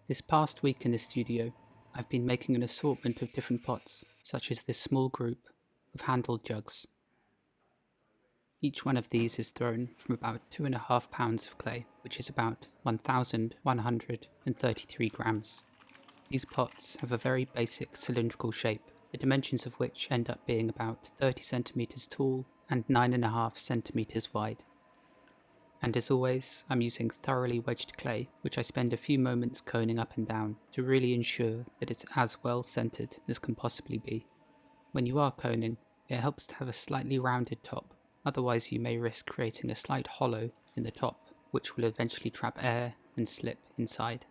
This past week in the studio, I've been making an assortment of different pots, such as this small group of handled jugs. Each one of these is thrown from about 2.5 pounds of clay, which is about 1,133 grams. These pots have a very basic cylindrical shape, the dimensions of which end up being about 30 centimeters tall and 9.5 centimeters wide. And as always, I'm using thoroughly wedged clay, which I spend a few moments coning up and down to really ensure that it's as well centered as can possibly be. When you are coning, it helps to have a slightly rounded top, otherwise you may risk creating a slight hollow in the top, which will eventually trap air and slip inside.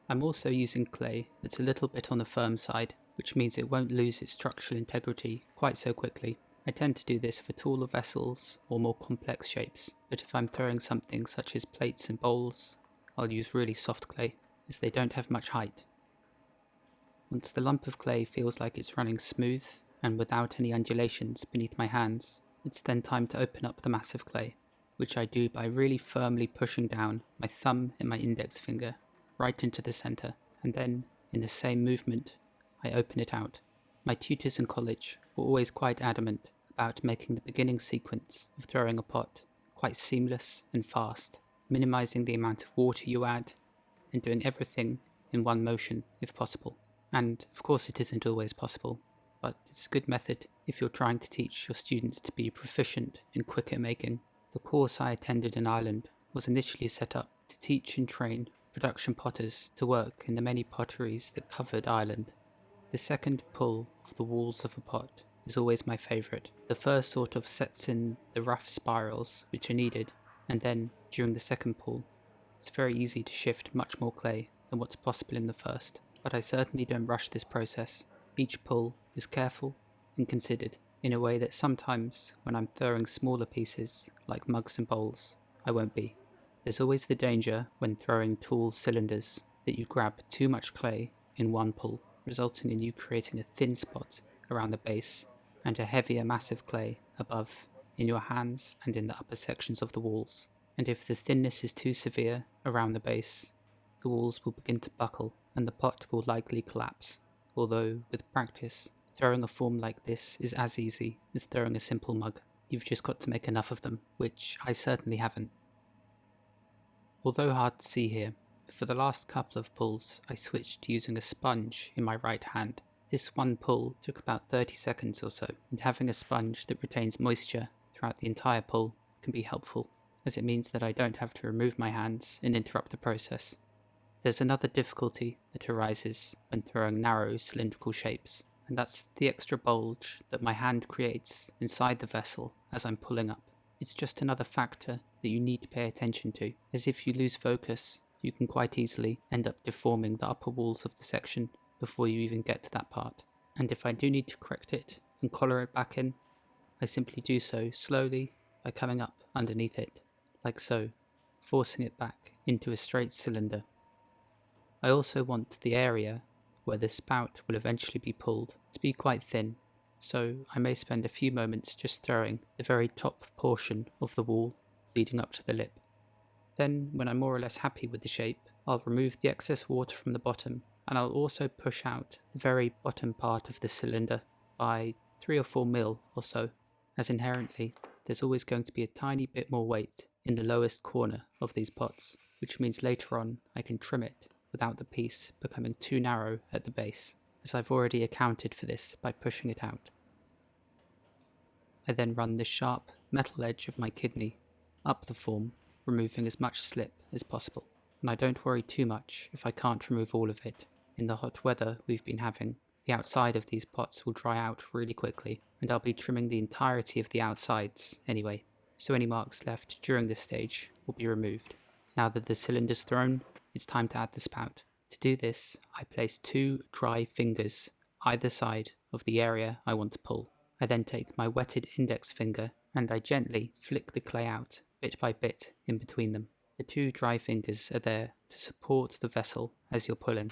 I'm also using clay that's a little bit on the firm side, which means it won't lose its structural integrity quite so quickly. I tend to do this for taller vessels or more complex shapes, but if I'm throwing something such as plates and bowls, I'll use really soft clay, as they don't have much height. Once the lump of clay feels like it's running smooth and without any undulations beneath my hands, it's then time to open up the mass of clay, which I do by really firmly pushing down my thumb and my index finger right into the centre, and then, in the same movement, I open it out. My tutors in college were always quite adamant about making the beginning sequence of throwing a pot quite seamless and fast, minimising the amount of water you add, and doing everything in one motion if possible. And of course it isn't always possible, but it's a good method if you're trying to teach your students to be proficient in quick at making. The course I attended in Ireland was initially set up to teach and train production potters to work in the many potteries that covered Ireland. The second pull of the walls of a pot is always my favourite. The first sort of sets in the rough spirals which are needed, and then, during the second pull, it's very easy to shift much more clay than what's possible in the first. But I certainly don't rush this process. Each pull is careful and considered, in a way that sometimes, when I'm throwing smaller pieces, like mugs and bowls, I won't be. There's always the danger, when throwing tall cylinders, that you grab too much clay in one pull, resulting in you creating a thin spot around the base and a heavier mass of clay above in your hands and in the upper sections of the walls. And if the thinness is too severe around the base, the walls will begin to buckle and the pot will likely collapse. Although, with practice, throwing a form like this is as easy as throwing a simple mug. You've just got to make enough of them, which I certainly haven't. Although hard to see here, for the last couple of pulls I switched to using a sponge in my right hand. This one pull took about 30 seconds or so, and having a sponge that retains moisture throughout the entire pull can be helpful, as it means that I don't have to remove my hands and interrupt the process. There's another difficulty that arises when throwing narrow cylindrical shapes, and that's the extra bulge that my hand creates inside the vessel as I'm pulling up. It's just another factor that you need to pay attention to, as if you lose focus, you can quite easily end up deforming the upper walls of the section before you even get to that part. And if I do need to correct it and collar it back in, I simply do so slowly by coming up underneath it, like so, forcing it back into a straight cylinder. I also want the area where the spout will eventually be pulled to be quite thin, so I may spend a few moments just throwing the very top portion of the wall leading up to the lip. Then, when I'm more or less happy with the shape, I'll remove the excess water from the bottom, and I'll also push out the very bottom part of the cylinder by 3 or 4 mil or so, as inherently there's always going to be a tiny bit more weight in the lowest corner of these pots, which means later on I can trim it without the piece becoming too narrow at the base, as I've already accounted for this by pushing it out. I then run the sharp metal edge of my kidney up the form, removing as much slip as possible, and I don't worry too much if I can't remove all of it. In the hot weather we've been having, the outside of these pots will dry out really quickly, and I'll be trimming the entirety of the outsides anyway, so any marks left during this stage will be removed. Now that the cylinder's thrown, it's time to add the spout. To do this, I place 2 dry fingers either side of the area I want to pull. I then take my wetted index finger and I gently flick the clay out bit by bit in between them. The 2 dry fingers are there to support the vessel as you're pulling.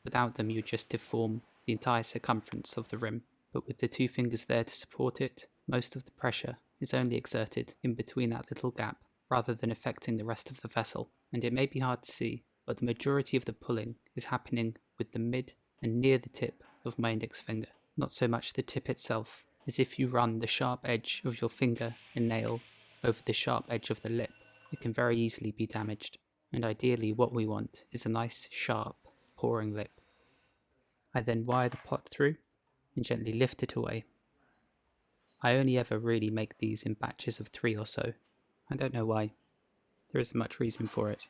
Without them you just deform the entire circumference of the rim, but with the 2 fingers there to support it, most of the pressure is only exerted in between that little gap rather than affecting the rest of the vessel. And it may be hard to see, but the majority of the pulling is happening with the mid and near the tip of my index finger, not so much the tip itself, as if you run the sharp edge of your finger and nail over the sharp edge of the lip, it can very easily be damaged, and ideally what we want is a nice, sharp, pouring lip. I then wire the pot through and gently lift it away. I only ever really make these in batches of 3 or so. I don't know why. There isn't much reason for it.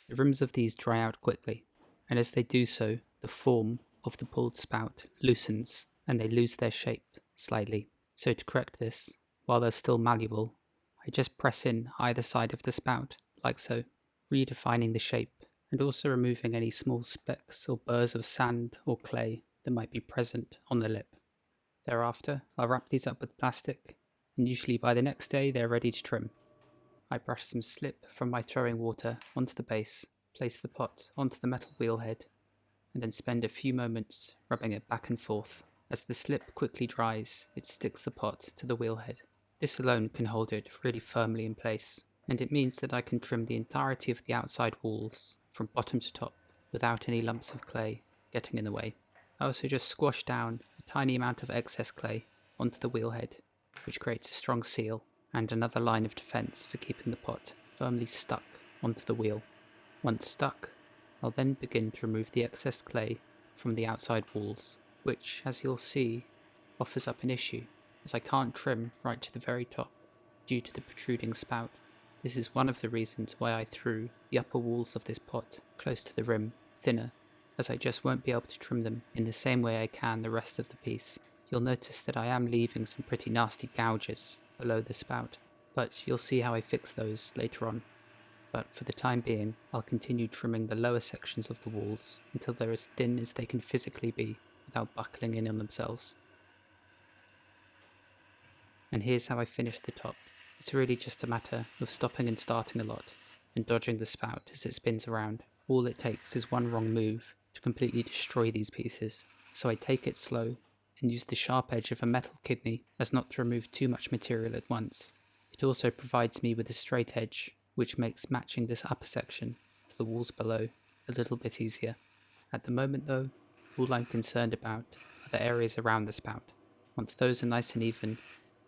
The rims of these dry out quickly, and as they do so, the form of the pulled spout loosens and they lose their shape slightly. So to correct this, while they're still malleable, I just press in either side of the spout, like so, redefining the shape and also removing any small specks or burrs of sand or clay that might be present on the lip. Thereafter, I'll wrap these up with plastic, and usually by the next day they're ready to trim. I brush some slip from my throwing water onto the base, place the pot onto the metal wheel head, and then spend a few moments rubbing it back and forth. As the slip quickly dries, it sticks the pot to the wheel head. This alone can hold it really firmly in place, and it means that I can trim the entirety of the outside walls from bottom to top without any lumps of clay getting in the way. I also just squash down a tiny amount of excess clay onto the wheel head, which creates a strong seal and another line of defense for keeping the pot firmly stuck onto the wheel. Once stuck, I'll then begin to remove the excess clay from the outside walls, which, as you'll see, offers up an issue, as I can't trim right to the very top due to the protruding spout. This is one of the reasons why I threw the upper walls of this pot close to the rim, thinner, as I just won't be able to trim them in the same way I can the rest of the piece. You'll notice that I am leaving some pretty nasty gouges below the spout, but you'll see how I fix those later on. But for the time being, I'll continue trimming the lower sections of the walls until they're as thin as they can physically be without buckling in on themselves. And here's how I finish the top. It's really just a matter of stopping and starting a lot, and dodging the spout as it spins around. All it takes is one wrong move to completely destroy these pieces, so I take it slow and use the sharp edge of a metal kidney as not to remove too much material at once. It also provides me with a straight edge, which makes matching this upper section to the walls below a little bit easier. At the moment though, all I'm concerned about are the areas around the spout. Once those are nice and even,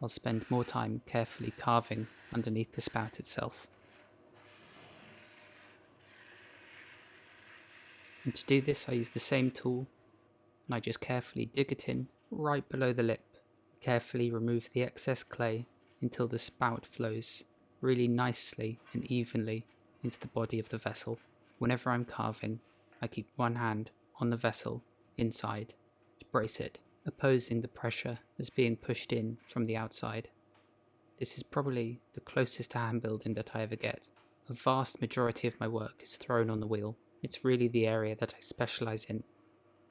I'll spend more time carefully carving underneath the spout itself. And to do this I use the same tool, and I just carefully dig it in right below the lip, carefully remove the excess clay until the spout flows really nicely and evenly into the body of the vessel. Whenever I'm carving, I keep one hand on the vessel inside to brace it, opposing the pressure that's being pushed in from the outside. This is probably the closest to hand building that I ever get. A vast majority of my work is thrown on the wheel. It's really the area that I specialise in,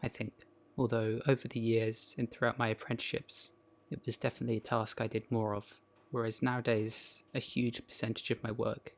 I think. Although over the years and throughout my apprenticeships, it was definitely a task I did more of, whereas nowadays a huge percentage of my work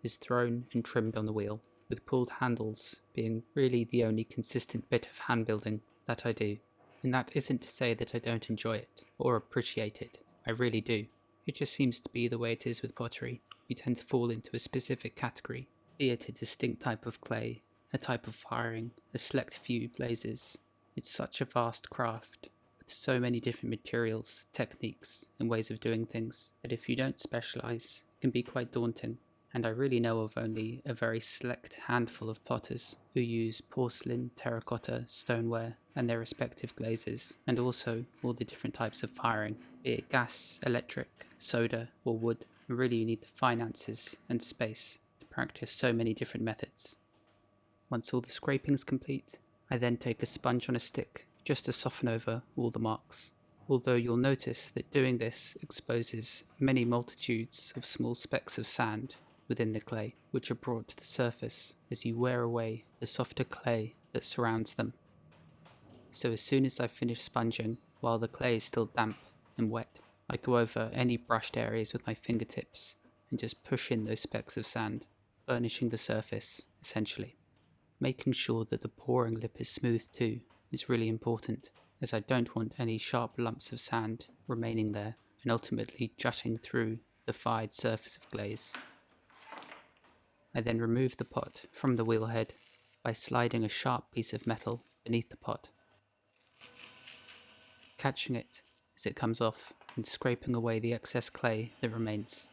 is thrown and trimmed on the wheel, with pulled handles being really the only consistent bit of hand building that I do. And that isn't to say that I don't enjoy it or appreciate it. I really do. It just seems to be the way it is with pottery. You tend to fall into a specific category, be it a distinct type of clay, a type of firing, a select few glazes. It's such a vast craft, with so many different materials, techniques, and ways of doing things, that if you don't specialise, it can be quite daunting. And I really know of only a very select handful of potters who use porcelain, terracotta, stoneware, and their respective glazes, and also all the different types of firing, be it gas, electric, soda, or wood. And really you need the finances and space to practice so many different methods. Once all the scraping's complete, I then take a sponge on a stick just to soften over all the marks. Although you'll notice that doing this exposes many multitudes of small specks of sand within the clay, which are brought to the surface as you wear away the softer clay that surrounds them. So as soon as I've finished sponging, while the clay is still damp and wet, I go over any brushed areas with my fingertips and just push in those specks of sand, burnishing the surface, essentially. Making sure that the pouring lip is smooth too is really important, as I don't want any sharp lumps of sand remaining there and ultimately jutting through the fired surface of glaze. I then remove the pot from the wheel head by sliding a sharp piece of metal beneath the pot, catching it as it comes off and scraping away the excess clay that remains.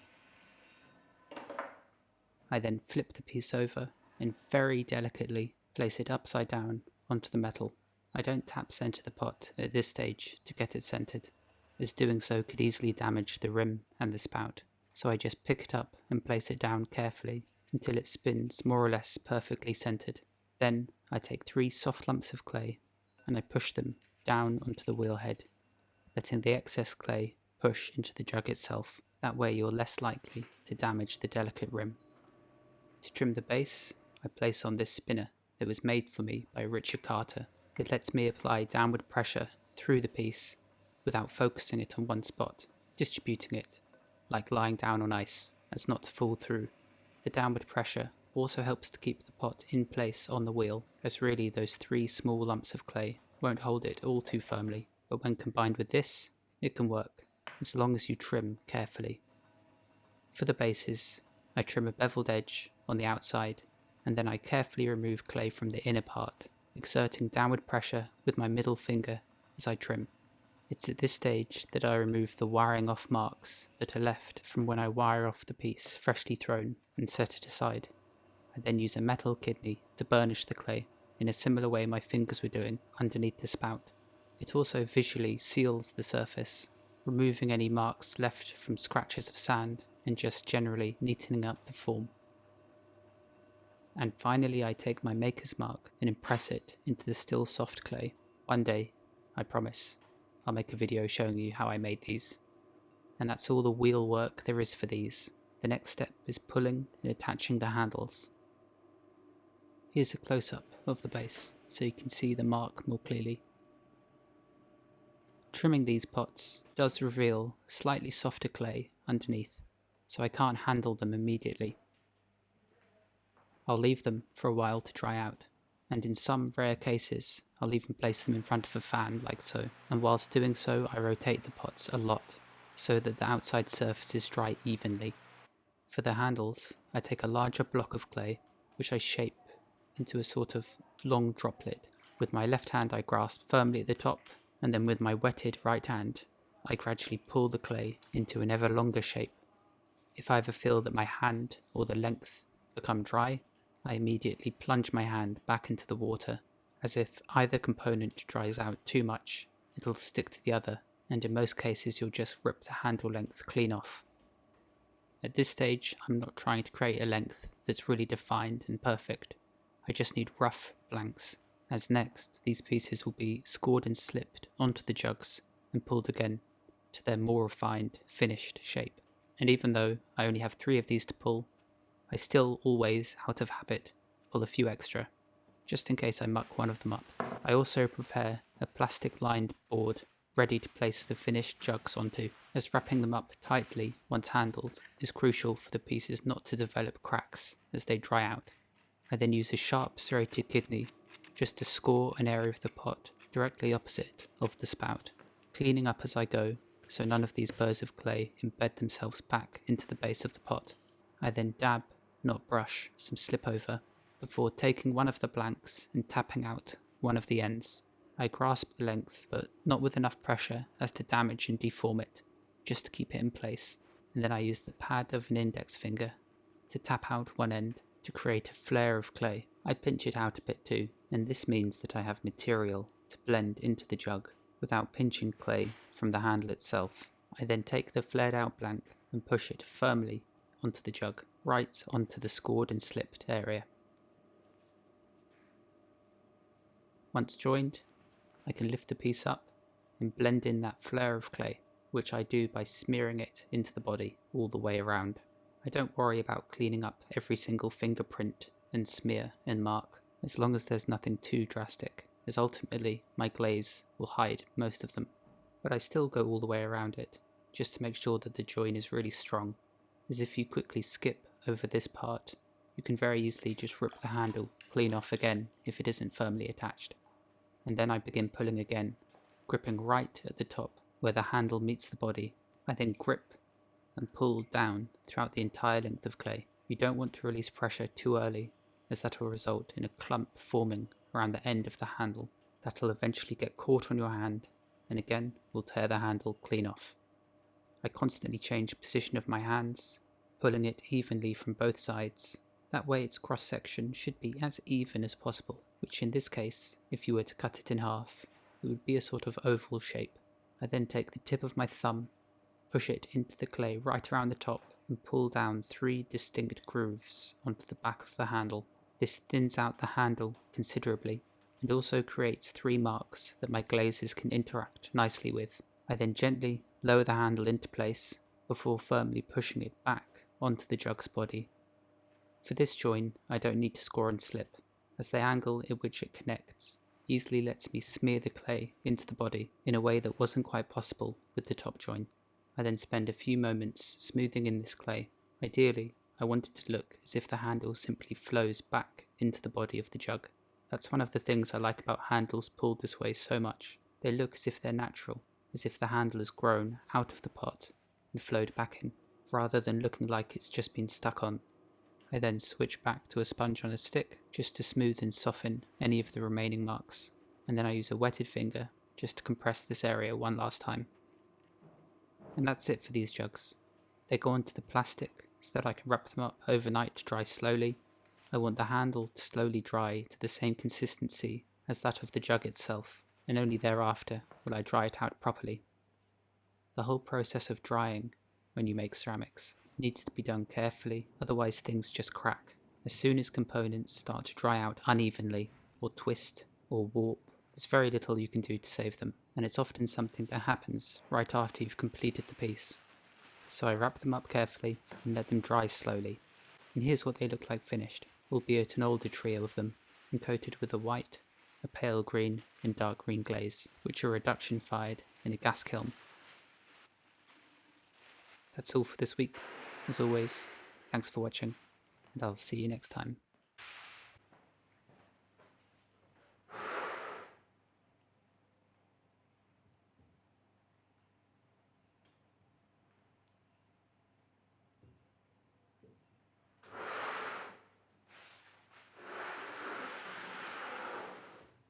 I then flip the piece over and very delicately place it upside down onto the metal. I don't tap center the pot at this stage to get it centered, as doing so could easily damage the rim and the spout, so I just pick it up and place it down carefully until it spins more or less perfectly centered. Then I take 3 soft lumps of clay and I push them down onto the wheel head, letting the excess clay push into the jug itself. That way you're less likely to damage the delicate rim. To trim the base, I place on this spinner that was made for me by Richard Carter. It lets me apply downward pressure through the piece without focusing it on one spot, distributing it like lying down on ice as not to fall through. The downward pressure also helps to keep the pot in place on the wheel, as really those 3 small lumps of clay won't hold it all too firmly, but when combined with this, it can work, as long as you trim carefully. For the bases, I trim a beveled edge on the outside, and then I carefully remove clay from the inner part, exerting downward pressure with my middle finger as I trim. It's at this stage that I remove the wiring off marks that are left from when I wire off the piece freshly thrown and set it aside. I then use a metal kidney to burnish the clay in a similar way my fingers were doing underneath the spout. It also visually seals the surface, removing any marks left from scratches of sand and just generally neatening up the form. And finally I take my maker's mark and impress it into the still soft clay. One day, I promise, I'll make a video showing you how I made these. And that's all the wheel work there is for these. The next step is pulling and attaching the handles. Here's a close-up of the base so you can see the mark more clearly. Trimming these pots does reveal slightly softer clay underneath, so I can't handle them immediately. I'll leave them for a while to dry out, and in some rare cases I'll even place them in front of a fan like so, and whilst doing so I rotate the pots a lot so that the outside surfaces dry evenly. For the handles, I take a larger block of clay which I shape into a sort of long droplet. With my left hand I grasp firmly at the top, and then with my wetted right hand I gradually pull the clay into an ever longer shape. If I ever feel that my hand or the length become dry, I immediately plunge my hand back into the water, as if either component dries out too much, it'll stick to the other, and in most cases you'll just rip the handle length clean off. At this stage, I'm not trying to create a length that's really defined and perfect. I just need rough blanks, as next these pieces will be scored and slipped onto the jugs and pulled again to their more refined, finished shape. And even though I only have 3 of these to pull, I still always, out of habit, pull a few extra, just in case I muck one of them up. I also prepare a plastic-lined board ready to place the finished jugs onto, as wrapping them up tightly once handled is crucial for the pieces not to develop cracks as they dry out. I then use a sharp serrated kidney just to score an area of the pot directly opposite of the spout, cleaning up as I go so none of these burrs of clay embed themselves back into the base of the pot. I then dab, not brush, some slip over before taking one of the blanks and tapping out one of the ends. I grasp the length, but not with enough pressure as to damage and deform it, just to keep it in place, and then I use the pad of an index finger to tap out one end to create a flare of clay. I pinch it out a bit too, and this means that I have material to blend into the jug without pinching clay from the handle itself. I then take the flared out blank and push it firmly onto the jug, right onto the scored and slipped area. Once joined, I can lift the piece up and blend in that flare of clay, which I do by smearing it into the body all the way around. I don't worry about cleaning up every single fingerprint and smear and mark, as long as there's nothing too drastic, as ultimately my glaze will hide most of them. But I still go all the way around it, just to make sure that the join is really strong, as if you quickly skip over this part, you can very easily just rip the handle clean off again if it isn't firmly attached. And then I begin pulling again, gripping right at the top where the handle meets the body. I then grip and pull down throughout the entire length of clay. You don't want to release pressure too early, as that will result in a clump forming around the end of the handle that'll eventually get caught on your hand and again will tear the handle clean off. I constantly change position of my hands, pulling it evenly from both sides. That way its cross section should be as even as possible, which in this case, if you were to cut it in half, it would be a sort of oval shape. I then take the tip of my thumb, push it into the clay right around the top, and pull down 3 distinct grooves onto the back of the handle. This thins out the handle considerably, and also creates 3 marks that my glazes can interact nicely with. I then gently lower the handle into place before firmly pushing it back onto the jug's body. For this join, I don't need to score and slip, as the angle in which it connects easily lets me smear the clay into the body in a way that wasn't quite possible with the top join. I then spend a few moments smoothing in this clay. Ideally, I want it to look as if the handle simply flows back into the body of the jug. That's one of the things I like about handles pulled this way so much. They look as if they're natural, as if the handle has grown out of the pot and flowed back in, rather than looking like it's just been stuck on. I then switch back to a sponge on a stick just to smooth and soften any of the remaining marks, and then I use a wetted finger just to compress this area one last time. And that's it for these jugs. They go onto the plastic so that I can wrap them up overnight to dry slowly. I want the handle to slowly dry to the same consistency as that of the jug itself, and only thereafter will I dry it out properly. The whole process of drying, when you make ceramics, needs to be done carefully, otherwise things just crack. As soon as components start to dry out unevenly, or twist, or warp, there's very little you can do to save them, and it's often something that happens right after you've completed the piece. So I wrap them up carefully and let them dry slowly. And here's what they look like finished, albeit an older trio of them, and coated with a white, a pale green, and dark green glaze, which are reduction fired in a gas kiln. That's all for this week. As always, thanks for watching, and I'll see you next time.